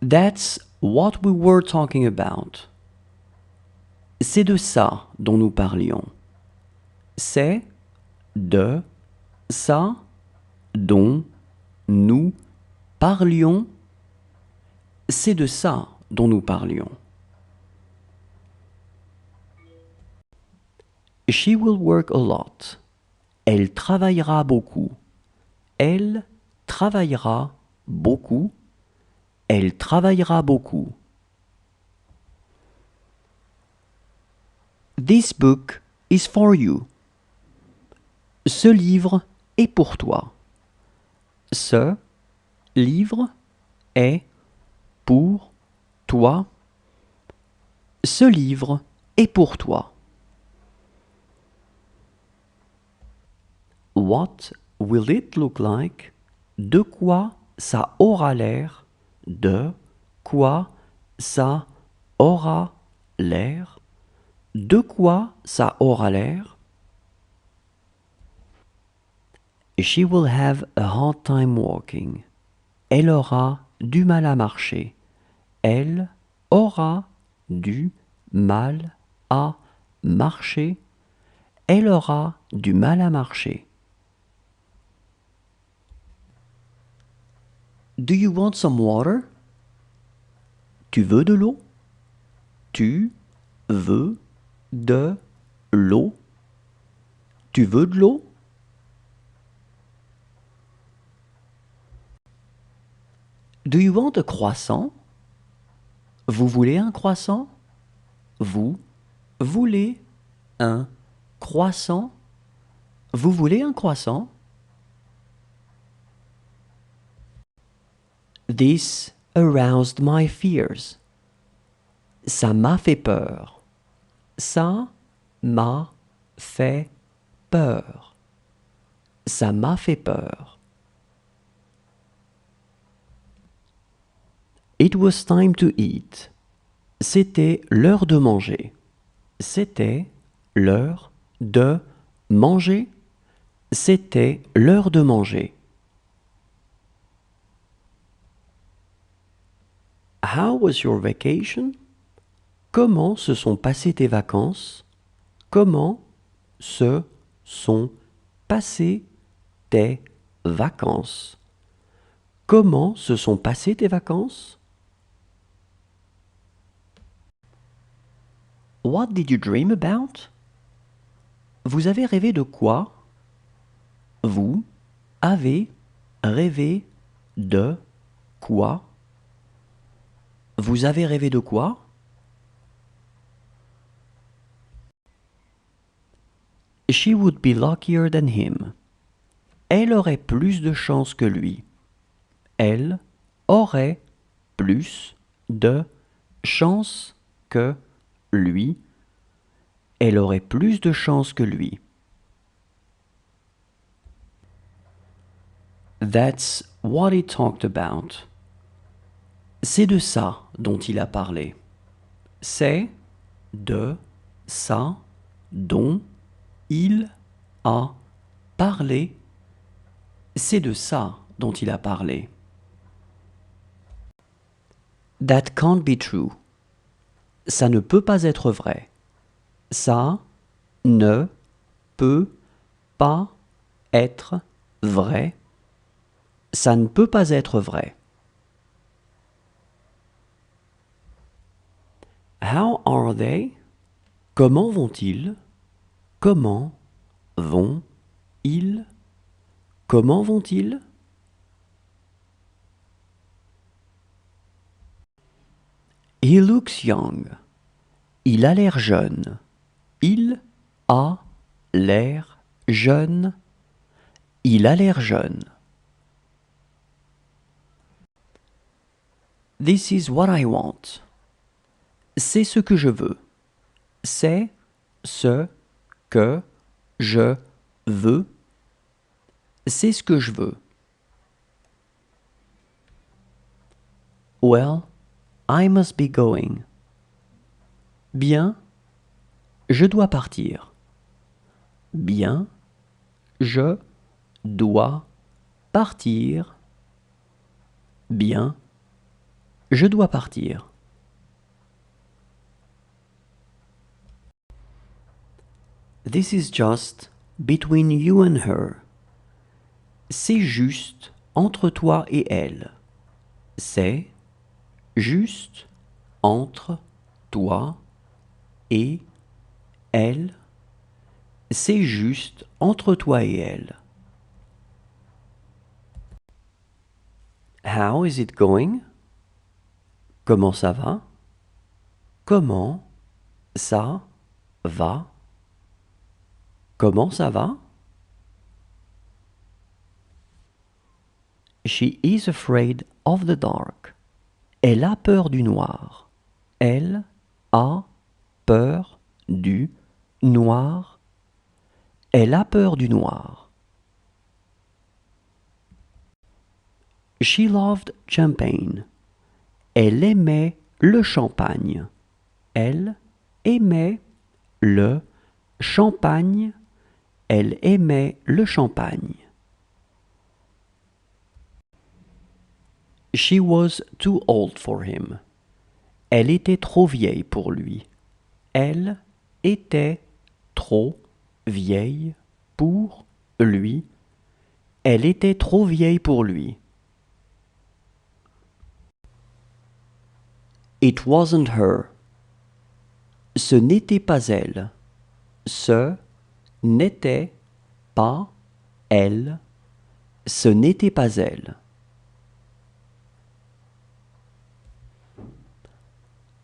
That's what we were talking about. C'est de ça dont nous parlions. C'est de ça dont nous parlions. C'est de ça dont nous parlions. She will work a lot. Elle travaillera beaucoup. Elle travaillera beaucoup. Elle travaillera beaucoup. This book is for you. Ce livre est pour toi. Ce livre est pour toi. Ce livre est pour toi. What will it look like? De quoi ça aura l'air? De quoi ça aura l'air? De quoi ça aura l'air? She will have a hard time walking. Elle aura du mal à marcher. Elle aura du mal à marcher. Elle aura du mal à marcher. Do you want some water? Tu veux de l'eau? Tu veux de l'eau? Tu veux de l'eau? Do you want a croissant? Vous voulez un croissant? Vous voulez un croissant? Vous voulez un croissant? This aroused my fears. Ça m'a fait peur. Ça m'a fait peur. Ça m'a fait peur. It was time to eat. C'était l'heure de manger. C'était l'heure de manger. C'était l'heure de manger. How was your vacation? Comment se sont passées tes vacances? Comment se sont passées tes vacances? Comment se sont passées tes vacances? What did you dream about? Vous avez rêvé de quoi? Vous avez rêvé de quoi? Vous avez rêvé de quoi? She would be luckier than him. Elle aurait plus de chance que lui. Elle aurait plus de chance que lui. Elle aurait plus de chance que lui. That's what he talked about. C'est de ça dont il a parlé. C'est de ça dont il a parlé. C'est de ça dont il a parlé. That can't be true. Ça ne peut pas être vrai. Ça ne peut pas être vrai. Ça ne peut pas être vrai. How are they? Comment vont-ils? Comment vont-ils? Comment vont-ils? He looks young. Il a l'air jeune. Il a l'air jeune. Il a l'air jeune. This is what I want. C'est ce que je veux. C'est ce que je veux. C'est ce que je veux. Well, I must be going. Bien, je dois partir. Bien, je dois partir. Bien, Je dois partir. This is just between you and her. C'est juste entre toi et elle. C'est juste entre toi et elle. C'est juste entre toi et elle. How is it going? Comment ça va? Comment ça va? Comment ça va? She is afraid of the dark. Elle a peur du noir. Elle a peur du noir. Elle a peur du noir. She loved champagne. Elle aimait le champagne. Elle aimait le champagne. Elle aimait le champagne. She was too old for him. Elle était trop vieille pour lui. Elle était trop vieille pour lui. Elle était trop vieille pour lui. It wasn't her. Ce n'était pas elle. Ce n'était pas elle. Ce n'était pas elle.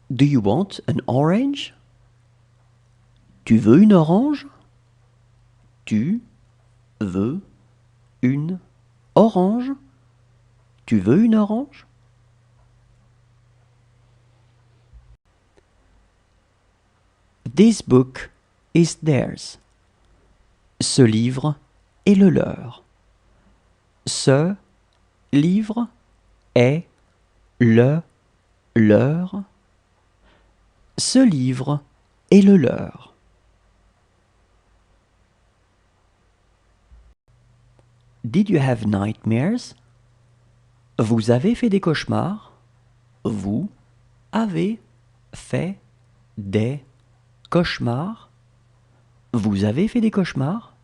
Do you want an orange? Tu veux une orange? Tu veux une orange? Tu veux une orange? This book is theirs. Ce livre est le leur. Ce livre est le leur. Ce livre est le leur. Did you have nightmares? Vous avez fait des cauchemars? Vous avez fait des cauchemars? Vous avez fait des cauchemars?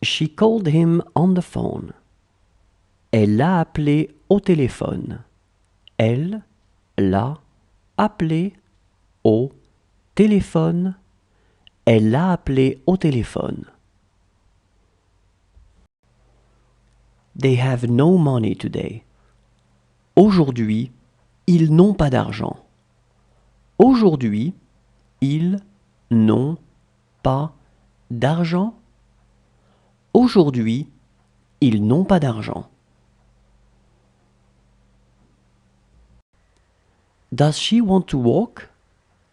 She called him on the phone. Elle l'a appelé au téléphone. Elle l'a appelé au téléphone. Elle l'a appelé au téléphone. They have no money today. Aujourd'hui, ils n'ont pas d'argent. Aujourd'hui, ils n'ont pas d'argent. Aujourd'hui, ils n'ont pas d'argent. Does she want to walk?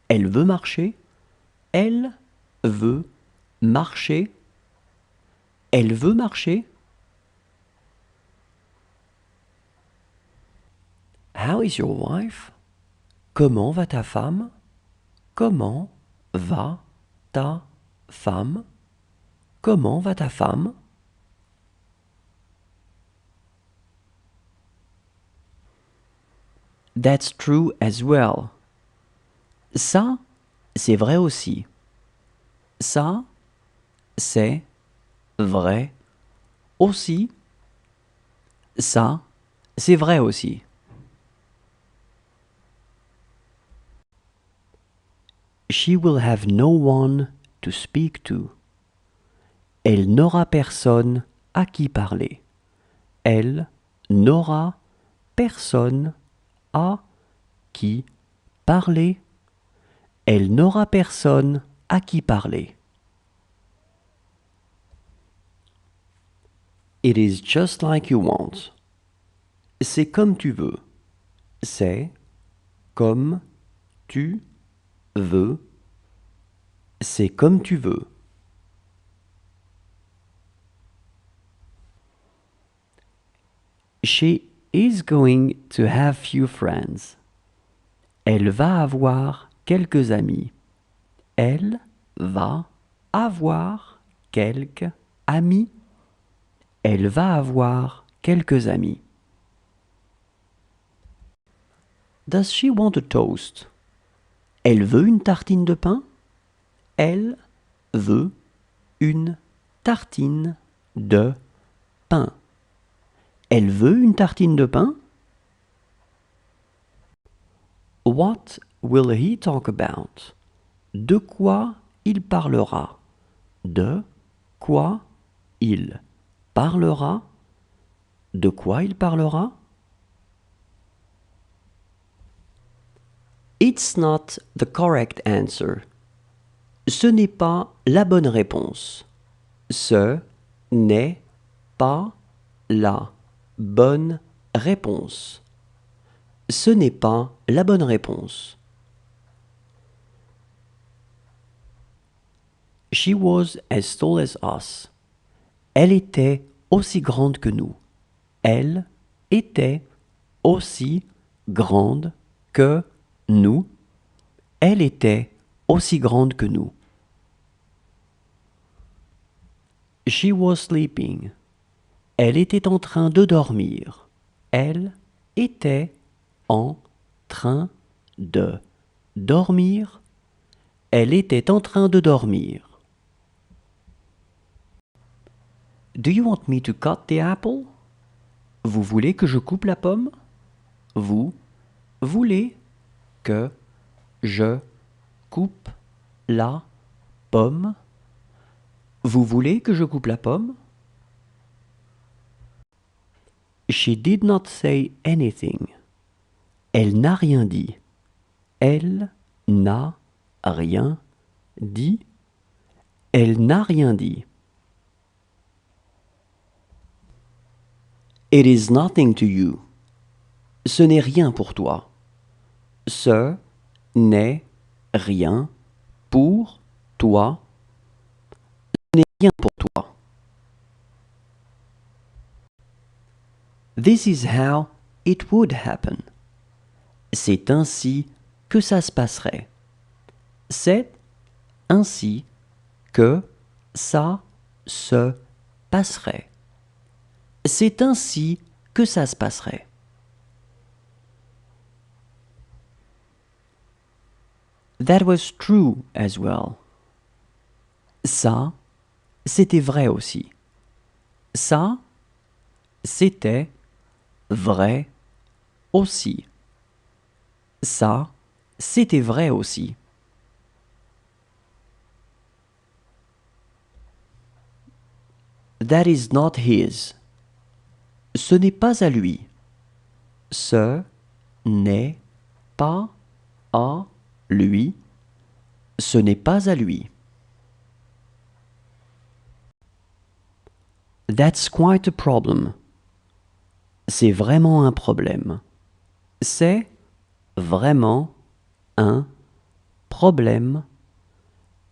Elle veut marcher. Elle veut marcher. Elle veut marcher. How is your wife? Comment va ta femme? Comment va ta femme? Comment va ta femme? That's true as well. Ça, c'est vrai aussi. Ça, c'est vrai aussi. Ça, c'est vrai aussi. She will have no one to speak to. Elle n'aura personne à qui parler. Elle n'aura personne à qui parler. Elle n'aura personne à qui parler. It is just like you want. C'est comme tu veux. C'est comme tu veux. C'est comme tu veux. She is going to have few friends. Elle va avoir quelques amis. Elle va avoir quelques amis. Elle va avoir quelques amis. Does she want a toast? Elle veut une tartine de pain? Elle veut une tartine de pain. Elle veut une tartine de pain? What will he talk about? De quoi il parlera? De quoi il parlera? De quoi il parlera? It's not the correct answer. Ce n'est pas la bonne réponse. Ce n'est pas la bonne réponse. Ce n'est pas la bonne réponse. She was as tall as us. Elle était aussi grande que nous. Elle était aussi grande que nous. Elle était aussi grande que nous. She was sleeping. Elle était en train de dormir. Elle était en train de dormir. Elle était en train de dormir. Do you want me to cut the apple? Vous voulez que je coupe la pomme? Vous voulez que je coupe la pomme? Vous voulez que je coupe la pomme? She did not say anything. Elle n'a rien dit. Elle n'a rien dit. Elle n'a rien dit. It is nothing to you. Ce n'est rien pour toi. Ce n'est rien pour toi. Ce n'est rien pour toi. This is how it would happen. C'est ainsi que ça se passerait. C'est ainsi que ça se passerait. C'est ainsi que ça se passerait. That was true as well. Ça, c'était vrai aussi. Ça, c'était vrai aussi. Ça, c'était vrai aussi. That is not his. Ce n'est pas à lui. Ce n'est pas à lui. Ce n'est pas à lui. That's quite a problem. C'est vraiment un problème. C'est vraiment un problème.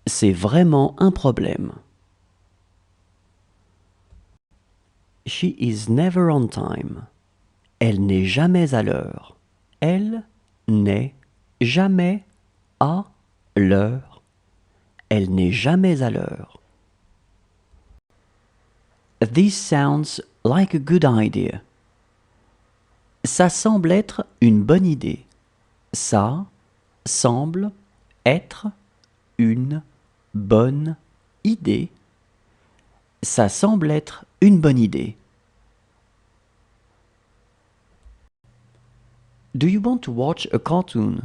C'est vraiment un problème. She is never on time. Elle n'est jamais à l'heure. Elle n'est jamais à l'heure. Elle n'est jamais à l'heure. This sounds like a good idea. Ça semble être une bonne idée. Ça semble être une bonne idée. Ça semble être une bonne idée. Do you want to watch a cartoon?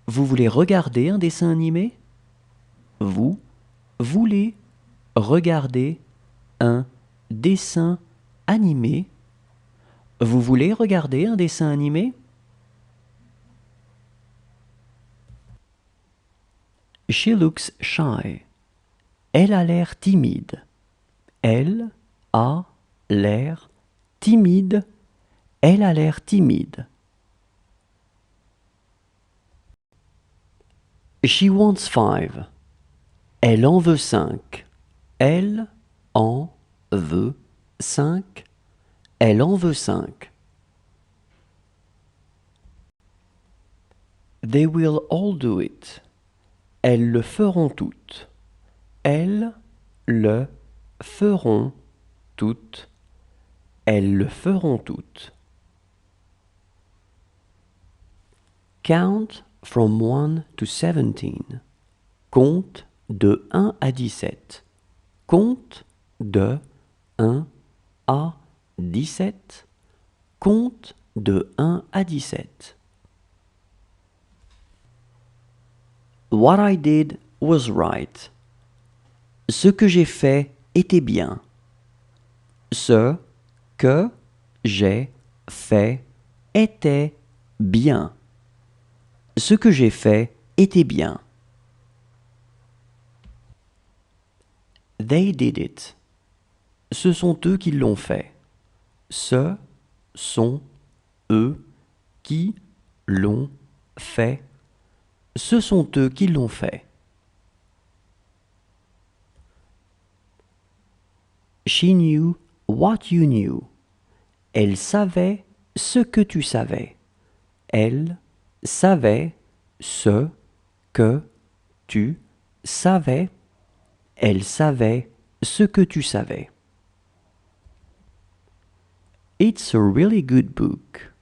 Vous voulez regarder un dessin animé? Vous voulez regarder un dessin animé? Vous voulez regarder un dessin animé? She looks shy. Elle a l'air timide. Elle a l'air timide. Elle a l'air timide. She wants 5. Elle en veut 5. Elle en veut 5. Elle en veut 5. They will all do it. Elles le feront toutes. Elles le feront toutes. Elles le feront toutes. Count from 1 to 17. Compte de 1 à 17. Compte de 1 à 17. Compte de 1 à 17. What I did was right. Ce que j'ai fait était bien. Ce que j'ai fait était bien. Ce que j'ai fait était bien. They did it. Ce sont eux qui l'ont fait. Ce sont eux qui l'ont fait. Ce sont eux qui l'ont fait. She knew what you knew. Elle savait ce que tu savais. Elle savait ce que tu savais. Elle savait ce que tu savais. It's a really good book.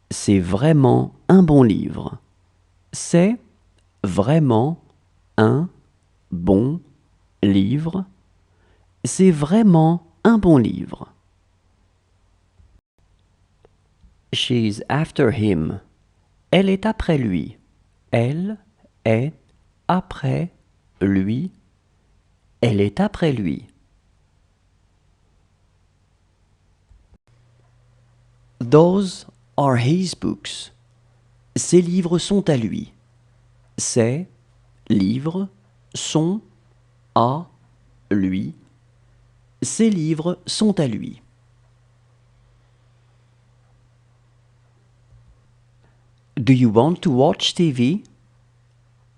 C'est vraiment un bon livre. C'est vraiment un bon livre. C'est vraiment un bon livre. She's after him. Elle est après lui. Elle est après lui. Elle est après lui. Those are his books. Ces livres sont à lui. Ces livres sont à lui. Ces livres sont à lui. Do you want to watch TV?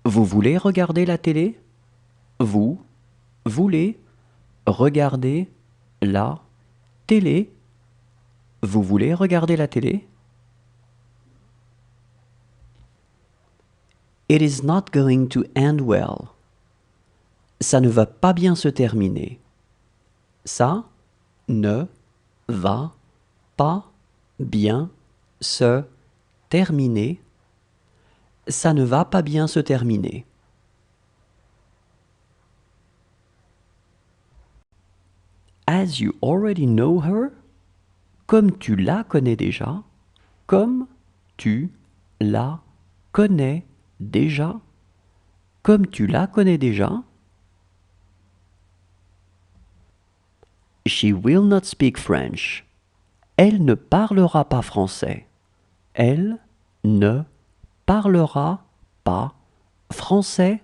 Vous voulez regarder la télé? Vous voulez regarder la télé? Vous voulez regarder la télé? It is not going to end well. Ça ne va pas bien se terminer. Ça ne va pas bien se terminer. Ça ne va pas bien se terminer. As you already know her, comme tu la connais déjà, comme tu la connais déjà, comme tu la connais déjà. She will not speak French. Elle ne parlera pas français. Elle ne parlera pas français.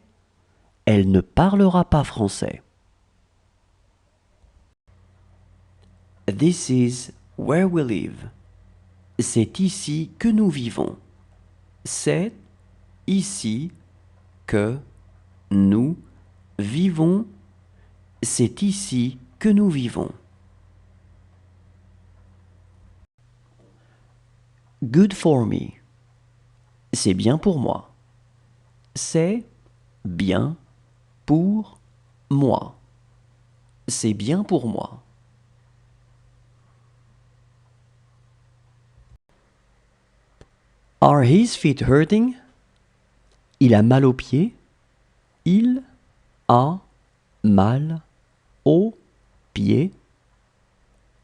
Elle ne parlera pas français. This is where we live. C'est ici que nous vivons. C'est ici que nous vivons. C'est ici que nous vivons. Good for me. C'est bien pour moi. C'est bien pour moi. C'est bien pour moi. Are his feet hurting? Il a mal aux pieds. Il a mal aux pieds.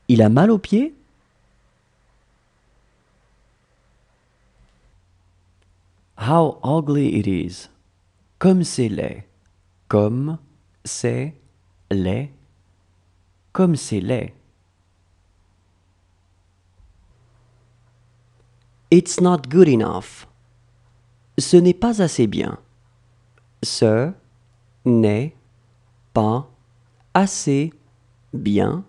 Il a mal aux pieds? How ugly it is. Comme c'est laid. Comme c'est laid. Comme c'est laid. It's not good enough. Ce n'est pas assez bien. Ce n'est pas assez bien.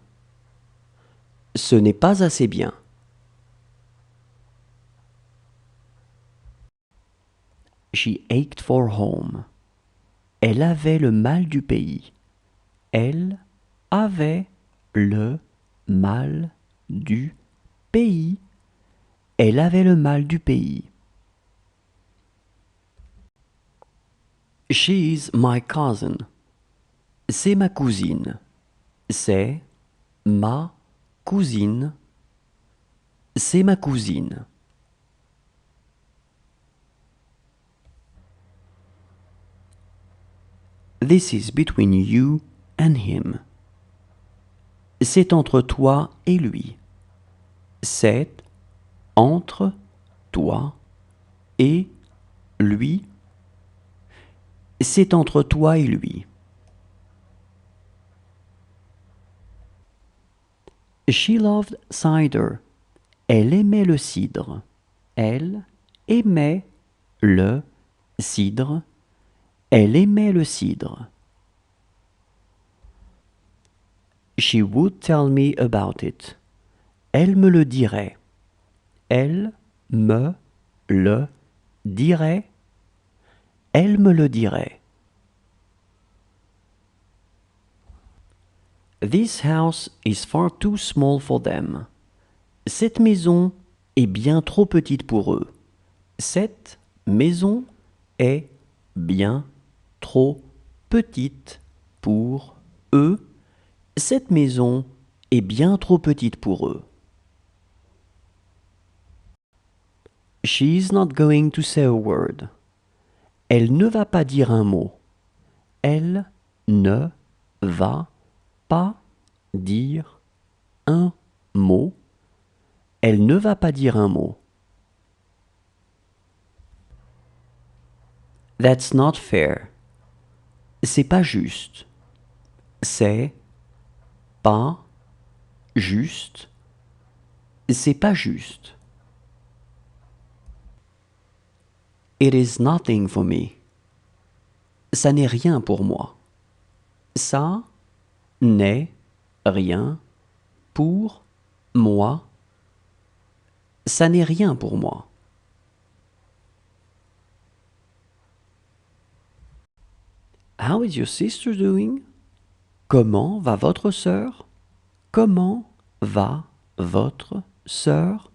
Ce n'est pas assez bien. She ached for home. Elle avait le mal du pays. Elle avait le mal du pays. Elle avait le mal du pays. She's my cousin. C'est ma cousine. C'est ma cousine. C'est ma cousine. This is between you and him. C'est entre toi et lui. C'est entre toi et lui. C'est entre toi et lui. She loved cider. Elle aimait le cidre. Elle aimait le cidre. Elle aimait le cidre. She would tell me about it. Elle me le dirait. Elle me le dirait. Elle me le dirait. This house is far too small for them. Cette maison est bien trop petite pour eux. Cette maison est bien trop petite pour eux. Cette maison est bien trop petite pour eux. She's not going to say a word. Elle ne va pas dire un mot. Elle ne va pas dire un mot. Elle ne va pas dire un mot. That's not fair. C'est pas juste. C'est pas juste. C'est pas juste. It is nothing for me. Ça n'est rien pour moi. Ça n'est rien pour moi. Ça n'est rien pour moi. How is your sister doing? Comment va votre sœur? Comment va votre sœur?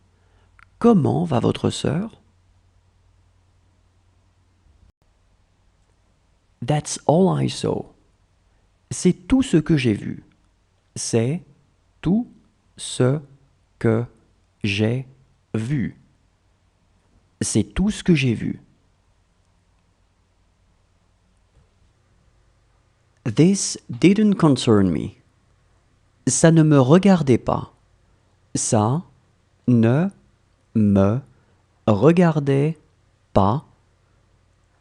Comment va votre sœur? That's all I saw. C'est tout ce que j'ai vu. C'est tout ce que j'ai vu. C'est tout ce que j'ai vu. This didn't concern me. Ça ne me regardait pas. Ça ne me regardait pas.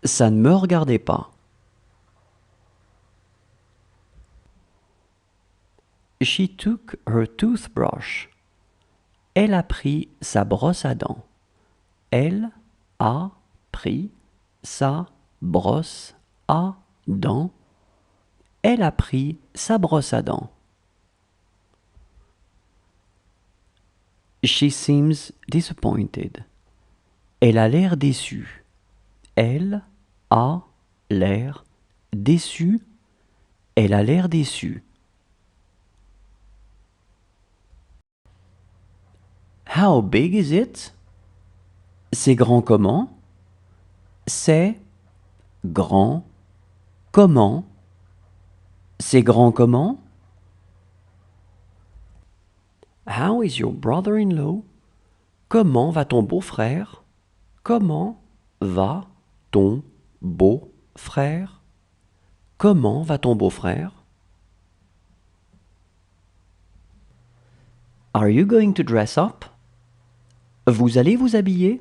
Ça ne me regardait pas. She took her toothbrush. Elle a pris sa brosse à dents. Elle a pris sa brosse à dents. Elle a pris sa brosse à dents. She seems disappointed. Elle a l'air déçue. Elle a l'air déçue. Elle a l'air déçue. How big is it? C'est grand comment? C'est grand comment? C'est grand comment? How is your brother-in-law? Comment va ton beau-frère? Comment va ton beau-frère? Comment va ton beau-frère? Are you going to dress up? Vous allez vous habiller?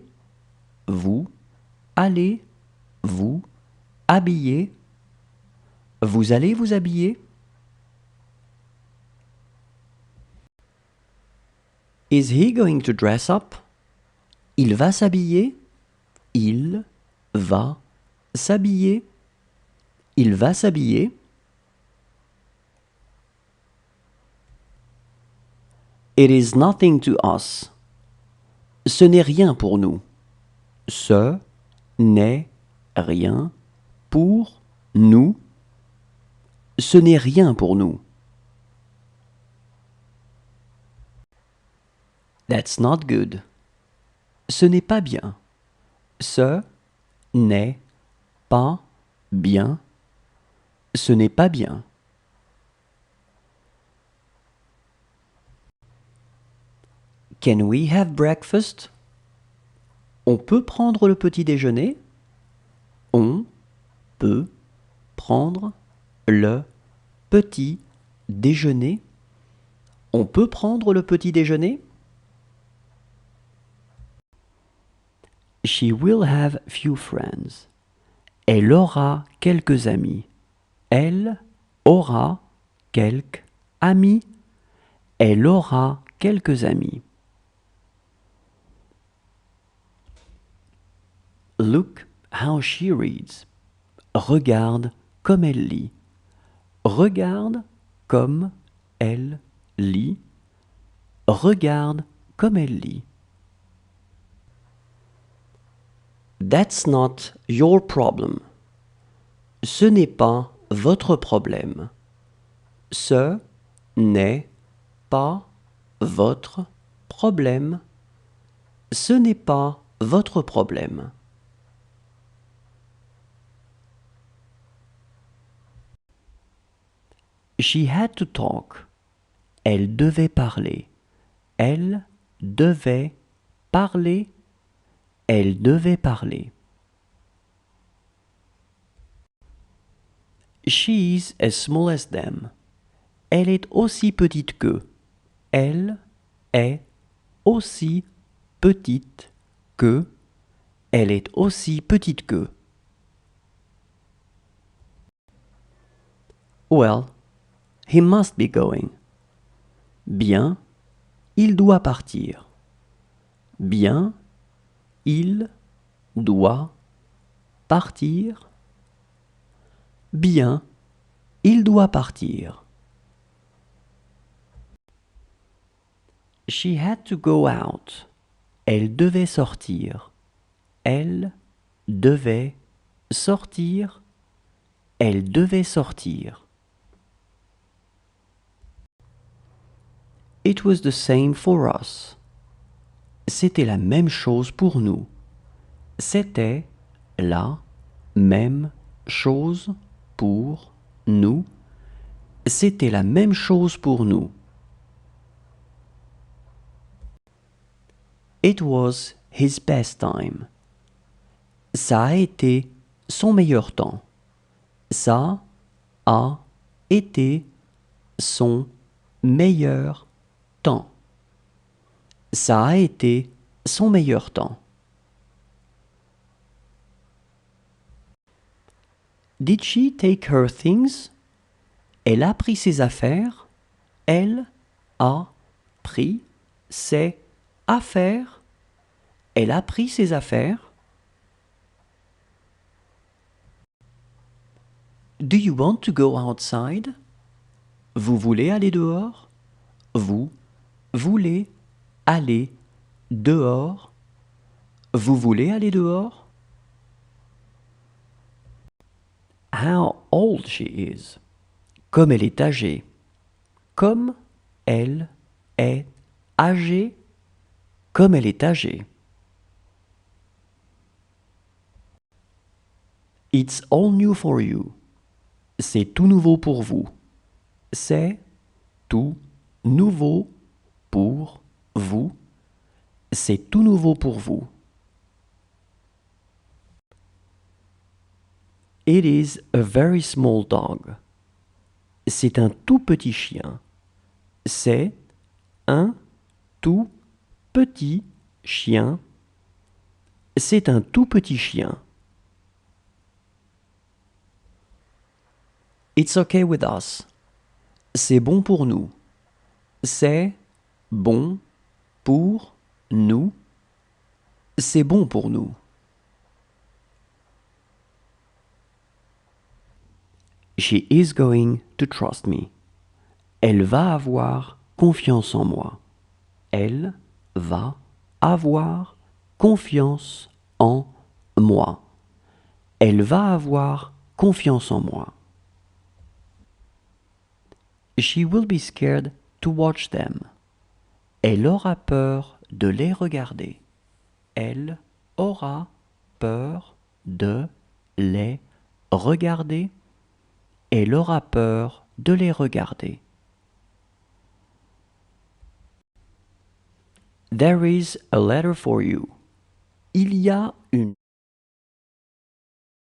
Vous allez vous habiller? Vous allez vous habiller? Is he going to dress up? Il va s'habiller? Il va s'habiller? Il va s'habiller? It is nothing to us. Ce n'est rien pour nous. Ce n'est rien pour nous. Ce n'est rien pour nous. That's not good. Ce n'est pas bien. Ce n'est pas bien. Ce n'est pas bien. Can we have breakfast? On peut prendre le petit déjeuner? On peut prendre le petit déjeuner. On peut prendre le petit déjeuner? She will have few friends. Elle aura quelques amis. Elle aura quelques amis. Elle aura quelques amis. Look how she reads. Regarde comme elle lit. Regarde comme elle lit. Regarde comme elle lit. That's not your problem. Ce n'est pas votre problème. Ce n'est pas votre problème. Ce n'est pas votre problème. She had to talk. Elle devait parler. Elle devait parler. Elle devait parler. She's as small as them. Elle est aussi petite qu'eux. Elle est aussi petite que. Elle est aussi petite qu'eux. Well, he must be going. Bien, il doit partir. Bien, il doit partir. Bien, il doit partir. She had to go out. Elle devait sortir. Elle devait sortir. Elle devait sortir. It was the same for us. C'était la même chose pour nous. C'était la même chose pour nous. C'était la même chose pour nous. It was his best time. Ça a été son meilleur temps. Ça a été son meilleur temps. Ça a été son meilleur temps. Did she take her things? Elle a pris ses affaires. Elle a pris ses affaires. Elle a pris ses affaires. Do you want to go outside? Vous voulez aller dehors? Vous voulez aller dehors? Vous voulez aller dehors? How old she is. Comme elle est âgée. Comme elle est âgée. Comme elle est âgée. It's all new for you. C'est tout nouveau pour vous. C'est tout nouveau pour vous. C'est tout nouveau pour vous. It is a very small dog. C'est un tout petit chien. C'est un tout petit chien. C'est un tout petit chien. It's okay with us. C'est bon pour nous. C'est bon pour nous. C'est bon pour nous. She is going to trust me. Elle va avoir confiance en moi. Elle va avoir confiance en moi. Elle va avoir confiance en moi. She will be scared to watch them. Elle aura peur de les regarder. Elle aura peur de les regarder. Elle aura peur de les regarder. There is a letter for you. Il y a une